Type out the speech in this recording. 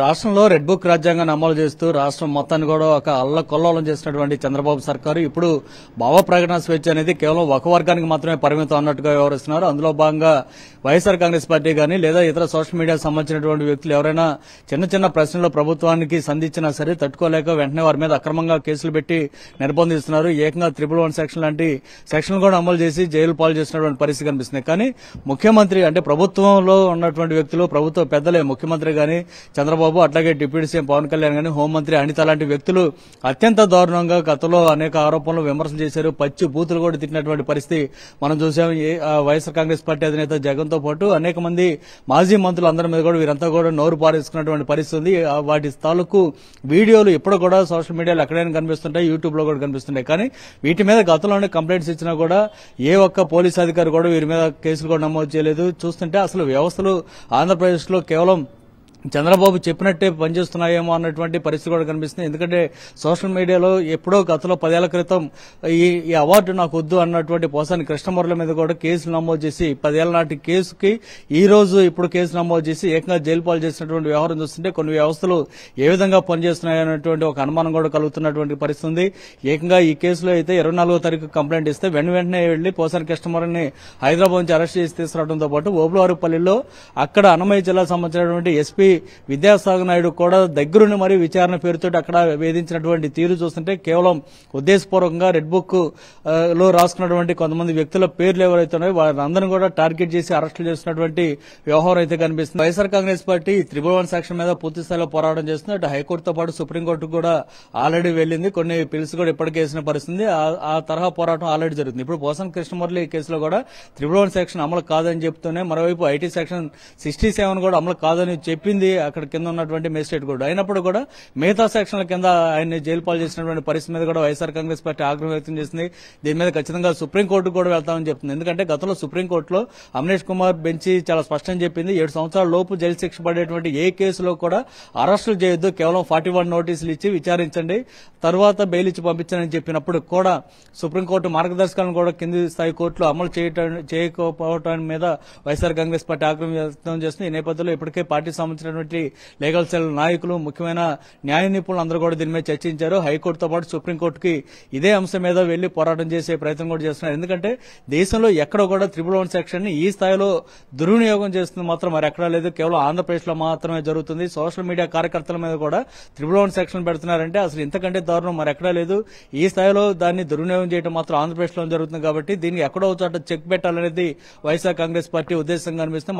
రాష్ట్రంలో red book రాజ్యాంగాన్ని అమలు చేస్తూ రాష్ట్రం మొత్తాన్ని కూడా ఒక అల్లకొల్లోలం చేసినటువంటి చంద్రబాబు సర్కారు ఇప్పుడు భావ ప్రకటన స్వేచ్ఛ అనేది కేవలం ఒక వర్గానికి మాత్రమే పరిమితం అన్నట్టుగా వ్యవహరిస్తున్నారు. అందులో భాగంగా వైఎస్ఆర్ కాంగ్రెస్ పార్టీ గానీ లేదా ఇతర సోషల్ మీడియాకు సంబంధించినటువంటి వ్యక్తులు ఎవరైనా చిన్న చిన్న ప్రశ్నలు ప్రభుత్వానికి సంధించినా సరే తట్టుకోలేక వెంటనే వారి మీద అక్రమంగా కేసులు పెట్టి నిర్బంధిస్తున్నారు. ఏకంగా 111 సెక్షన్ లాంటి సెక్షన్ కూడా అమలు చేసి జైలు పాలు చేసినటువంటి పరిస్థితి కనిపిస్తుంది. కానీ ముఖ్యమంత్రి అంటే ప్రభుత్వంలో ఉన్నటువంటి వ్యక్తులు ప్రభుత్వ పెద్దలే ముఖ్యమంత్రి గానీ చంద్రబాబు అట్లాగే డిప్యూటీ సీఎం పవన్ కళ్యాణ్ గానీ హోంమంత్రి అనిత లాంటి వ్యక్తులు అత్యంత దారుణంగా గతంలో అనేక ఆరోపణలు విమర్శలు చేశారు. పచ్చి బూతులు కూడా తిట్టినటువంటి పరిస్థితి మనం చూసాం. వైఎస్ఆర్ కాంగ్రెస్ పార్టీ అధినేత జగన్ తో పాటు అనేక మంది మాజీ మంత్రులు అందరి మీద కూడా వీరంతా కూడా నోరు పారేసుకున్నటువంటి పరిస్థితి ఉంది. వాటి తాలూకు వీడియోలు ఇప్పుడు కూడా సోషల్ మీడియాలో ఎక్కడైనా కనిపిస్తుంటాయి, యూట్యూబ్ లో కూడా కనిపిస్తున్నాయి. కానీ వీటి మీద గతంలోనే కంప్లైంట్స్ ఇచ్చినా కూడా ఏ ఒక్క పోలీస్ అధికారి కూడా వీరి మీద కేసులు కూడా నమోదు చేయలేదు. చూస్తుంటే అసలు వ్యవస్థలు ఆంధ్రప్రదేశ్ లో కేవలం చంద్రబాబు చెప్పినట్టే పనిచేస్తున్నాయేమో అన్నటువంటి పరిస్థితి కూడా కనిపిస్తుంది. ఎందుకంటే సోషల్ మీడియాలో ఎప్పుడో గతంలో 10 ఏళ్ల క్రితం ఈ అవార్డు నాకు వద్దు అన్నటువంటి పోసాని కృష్ణమురళి మీద కూడా కేసులు నమోదు చేసి 10 ఏళ్ల నాటి కేసుకి ఈ రోజు ఇప్పుడు కేసు నమోదు చేసి ఏకంగా జైలు పాలు చేసినటువంటి వ్యవహారం చూస్తుంటే కొన్ని వ్యవస్థలు ఏ విధంగా పనిచేస్తున్నాయన్నటువంటి ఒక అనుమానం కూడా కలుగుతున్నటువంటి పరిస్థితి ఉంది. ఏకంగా ఈ కేసులో అయితే 24వ తారీఖు కంప్లైంట్ ఇస్తే వెంటనే వెళ్లి పోసాని కృష్ణమురళిని హైదరాబాద్ నుంచి అరెస్ట్ చేసి తీసుకురావడంతో పాటు ఓబులవారిపల్లిలో అక్కడ అన్నమయ్య జిల్లాకు సంబంధించినటువంటి ఎస్పీ విద్యాసాగర్ నాయుడు కూడా దగ్గరుండి మరీ విచారణ పేరుతో అక్కడ వేధించినటువంటి తీరు చూస్తుంటే కేవలం ఉద్దేశపూర్వకంగా రెడ్ బుక్ లో రాసుకున్నటువంటి కొంతమంది వ్యక్తుల పేర్లు ఎవరైతే ఉన్నాయో వారందరినీ కూడా టార్గెట్ చేసి అరెస్టులు చేసినటువంటి వ్యవహారం అయితే కనిపిస్తుంది. వైఎస్ఆర్ కాంగ్రెస్ పార్టీ 111 సెక్షన్ మీద పూర్తి స్థాయిలో పోరాటం చేస్తుంది. అటు హైకోర్టుతో పాటు సుప్రీంకోర్టు కూడా ఆల్రెడీ వెళ్లింది. కొన్ని పిల్స్ కూడా ఇప్పటికే వేసిన పరిస్థితి. ఆ తరహా పోరాటం ఆల్రెడీ జరుగుతుంది. ఇప్పుడు పోసాని కృష్ణమురళి కేసులో కూడా 111 సెక్షన్ అమలు కాదని చెప్తూనే మరోవైపు ఐటీ సెక్షన్ 67 కూడా అమలు కాదని చెప్పింది అక్కడ కింద ఉన్నటువంటి మేజిస్ట్రేట్ కూడా. అయినప్పుడు కూడా మిగతా సెక్షన్ల కింద ఆయన్ని జైలు పాలు చేసినటువంటి పరిస్థితి మీద కూడా వైఎస్ఆర్ కాంగ్రెస్ పార్టీ ఆగ్రహం వ్యక్తం చేసింది. దీని మీద ఖచ్చితంగా సుప్రీంకోర్టు కూడా వెళ్తామని చెప్తుంది. ఎందుకంటే గతంలో సుప్రీంకోర్టులో అమరేష్ కుమార్ బెంచ్ చాలా స్పష్టంగా చెప్పింది 7 సంవత్సరాల లోపు జైలు శిక్ష పడేటువంటి ఏ కేసులో కూడా అరెస్టులు చేయొద్దు, కేవలం 41 నోటీసులు ఇచ్చి విచారించండి, తర్వాత బెయిల్ ఇచ్చి పంపించని చెప్పినప్పుడు కూడా సుప్రీంకోర్టు మార్గదర్శకాలను కూడా కింది స్థాయి కోర్టులో అమలు చేయకపోవడం మీద వైఎస్ఆర్ కాంగ్రెస్ పార్టీ ఆగ్రహం వ్యక్తం చేస్తుంది. ఈ నేపథ్యంలో ఇప్పటికే పార్టీ సంబంధించిన లీగల్ సెల్ నాయకులు ముఖ్యమైన న్యాయ నిపుణులు అందరూ కూడా దీని మీద చర్చించారు. హైకోర్టుతో పాటు సుప్రీంకోర్టుకి ఇదే అంశం మీద వెళ్లి పోరాటం చేసే ప్రయత్నం కూడా చేస్తున్నారు. ఎందుకంటే దేశంలో ఎక్కడ కూడా 111 సెక్షన్ ని ఈ స్థాయిలో దుర్వినియోగం చేస్తుంది మాత్రం మరి ఎక్కడా లేదు. కేవలం ఆంధ్రప్రదేశ్ లో మాత్రమే జరుగుతుంది. సోషల్ మీడియా కార్యకర్తల మీద కూడా 111 సెక్షన్ పెడుతున్నారంటే అసలు ఇంతకంటే దారుణం మరి ఎక్కడా లేదు. ఈ స్థాయిలో దాన్ని దుర్వినియోగం చేయడం మాత్రం ఆంధ్రప్రదేశ్ లో జరుగుతుంది. కాబట్టి దీనికి ఎక్కడో చోట చెక్ పెట్టాలనేది వైఎస్ఆర్ కాంగ్రెస్ పార్టీ ఉద్దేశంగా అనిపిస్తుంది.